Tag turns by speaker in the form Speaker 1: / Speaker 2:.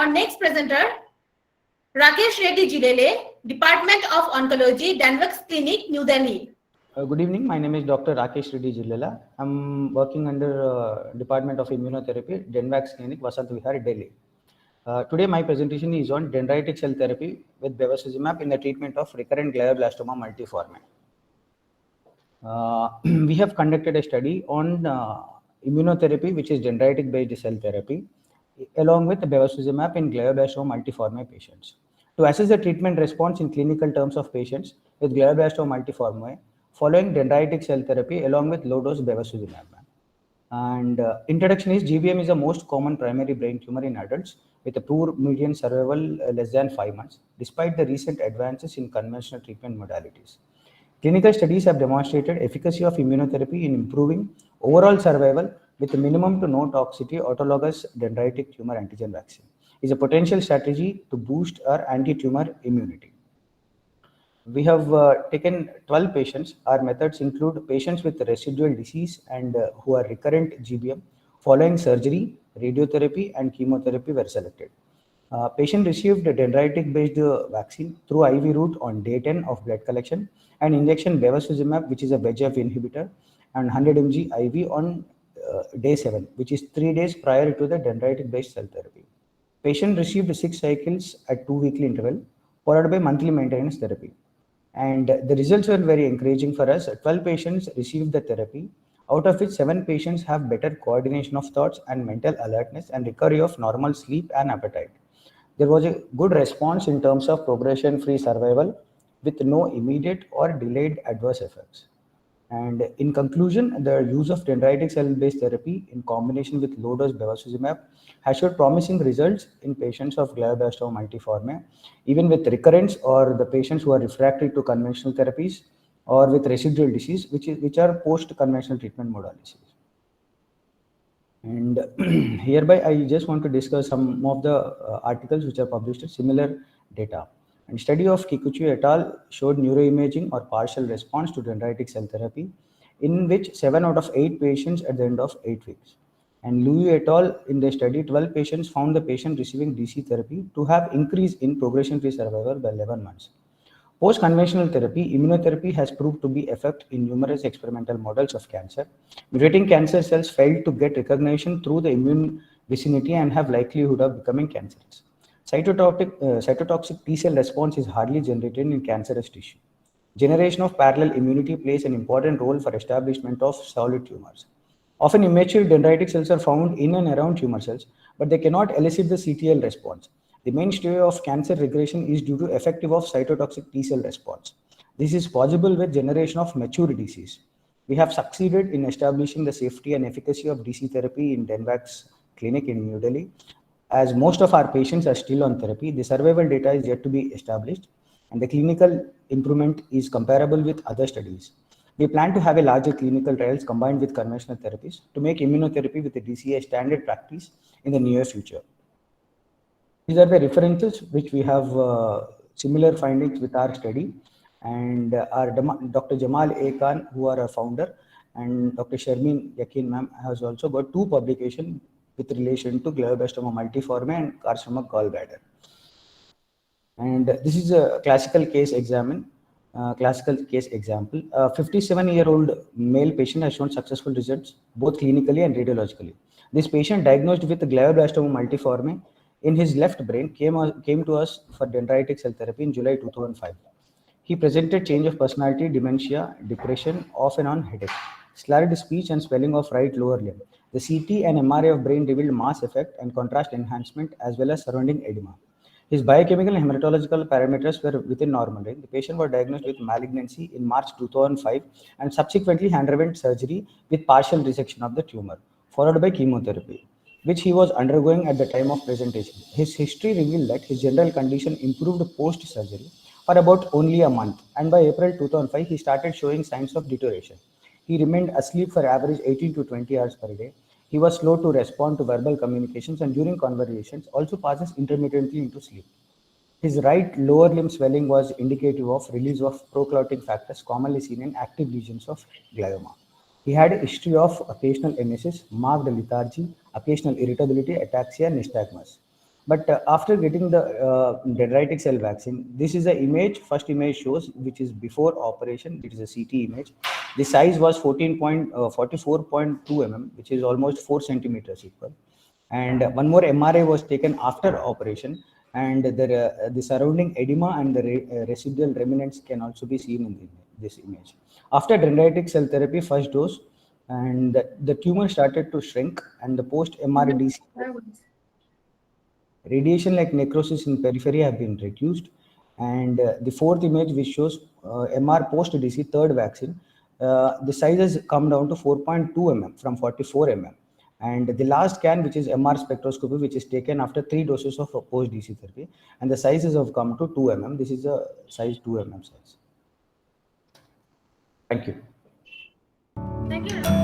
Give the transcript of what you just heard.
Speaker 1: next presenter, Rakesh Reddy Jilele, Department of Oncology, Danvers Clinic, New Delhi.
Speaker 2: Good evening. My name is Dr. Rakesh Reddy Jillela. I'm working under Department of Immunotherapy, Denvax Clinic, Vasant Vihar, Delhi. Today, my presentation is on dendritic cell therapy with bevacizumab in the treatment of recurrent glioblastoma multiforme. We have conducted a study on immunotherapy, which is dendritic-based cell therapy, along with bevacizumab in glioblastoma multiforme patients. To assess the treatment response in clinical terms of patients with glioblastoma multiforme following dendritic cell therapy along with low-dose bevacizumab. And introduction is GBM is the most common primary brain tumor in adults with a poor median survival less than 5 months, despite the recent advances in conventional treatment modalities. Clinical studies have demonstrated efficacy of immunotherapy in improving overall survival with minimum to no toxicity. Autologous dendritic tumor antigen vaccine is a potential strategy to boost our anti-tumor immunity. We have taken 12 patients. Our methods include patients with residual disease and who are recurrent GBM. Following surgery, radiotherapy and chemotherapy were selected. Patient received a dendritic-based vaccine through IV route on day 10 of blood collection and injection bevacizumab, which is a VEGF inhibitor, and 100 mg IV on day 7, which is 3 days prior to the dendritic-based cell therapy. Patient received 6 cycles at 2 weekly interval, followed by monthly maintenance therapy. And the results were very encouraging for us. 12 patients received the therapy, out of which 7 patients have better coordination of thoughts and mental alertness and recovery of normal sleep and appetite. There was a good response in terms of progression-free survival with no immediate or delayed adverse effects. And in conclusion, the use of dendritic cell-based therapy in combination with low-dose bevacizumab has showed promising results in patients of glioblastoma multiforme, even with recurrence or the patients who are refractory to conventional therapies or with residual disease, which are post-conventional treatment modalities. And hereby, I just want to discuss some of the articles which are published with similar data. And study of Kikuchi et al. Showed neuroimaging or partial response to dendritic cell therapy, in which 7 out of 8 patients at the end of 8 weeks. And Louis et al. In their study, 12 patients found the patient receiving DC therapy to have increase in progression-free survival by 11 months. Post-conventional therapy, immunotherapy has proved to be effective in numerous experimental models of cancer. Mutating cancer cells failed to get recognition through the immune vicinity and have likelihood of becoming cancerous. Cytotoxic T-cell response is hardly generated in cancerous tissue. Generation of parallel immunity plays an important role for establishment of solid tumors. Often immature dendritic cells are found in and around tumor cells, but they cannot elicit the CTL response. The mainstay of cancer regression is due to effective of cytotoxic T-cell response. This is possible with generation of mature disease. We have succeeded in establishing the safety and efficacy of DC therapy in Denvax Clinic in New Delhi. As most of our patients are still on therapy, the survival data is yet to be established, and the clinical improvement is comparable with other studies. We plan to have a larger clinical trials combined with conventional therapies to make immunotherapy with the DCA standard practice in the near future. These are the references which we have similar findings with our study, and our Dr. Jamal A. Khan, who are a founder, and Dr. Sharmeen Yakin ma'am has also got 2 publications with relation to glioblastoma multiforme and carcinoma gallbladder. And this is a classical case example. A 57-year-old male patient has shown successful results both clinically and radiologically. This patient, diagnosed with glioblastoma multiforme in his left brain, came to us for dendritic cell therapy in July 2005. He presented change of personality, dementia, depression, off and on headache, slurred speech and swelling of right lower limb. The CT and MRI of brain revealed mass effect and contrast enhancement as well as surrounding edema. His biochemical and hematological parameters were within normal range. The patient was diagnosed with malignancy in March 2005 and subsequently underwent surgery with partial resection of the tumor, followed by chemotherapy, which he was undergoing at the time of presentation. His history revealed that his general condition improved post-surgery for about only a month, and by April 2005, he started showing signs of deterioration. He remained asleep for average 18 to 20 hours per day. He was slow to respond to verbal communications and during conversations also passes intermittently into sleep. His right lower limb swelling was indicative of release of proclotting factors commonly seen in active lesions of glioma. He had a history of occasional emesis, marked lethargy, occasional irritability, ataxia, and nystagmus. But after getting the dendritic cell vaccine, this is the image, first image shows, which is before operation. It is a CT image. The size was 44.2 mm, which is almost 4 centimeters equal. And one more MRI was taken after operation, and the surrounding edema and the residual remnants can also be seen in this image. After dendritic cell therapy, first dose, and the tumor started to shrink, and the post-MRDC radiation like necrosis in periphery have been reduced. And the fourth image, which shows MR post-DC third vaccine, the size has come down to 4.2 mm from 44 mm. And the last scan, which is MR spectroscopy, which is taken after 3 doses of post-DC therapy, and the sizes have come to 2 mm. This is a size 2 mm size. Thank you.
Speaker 1: Thank you.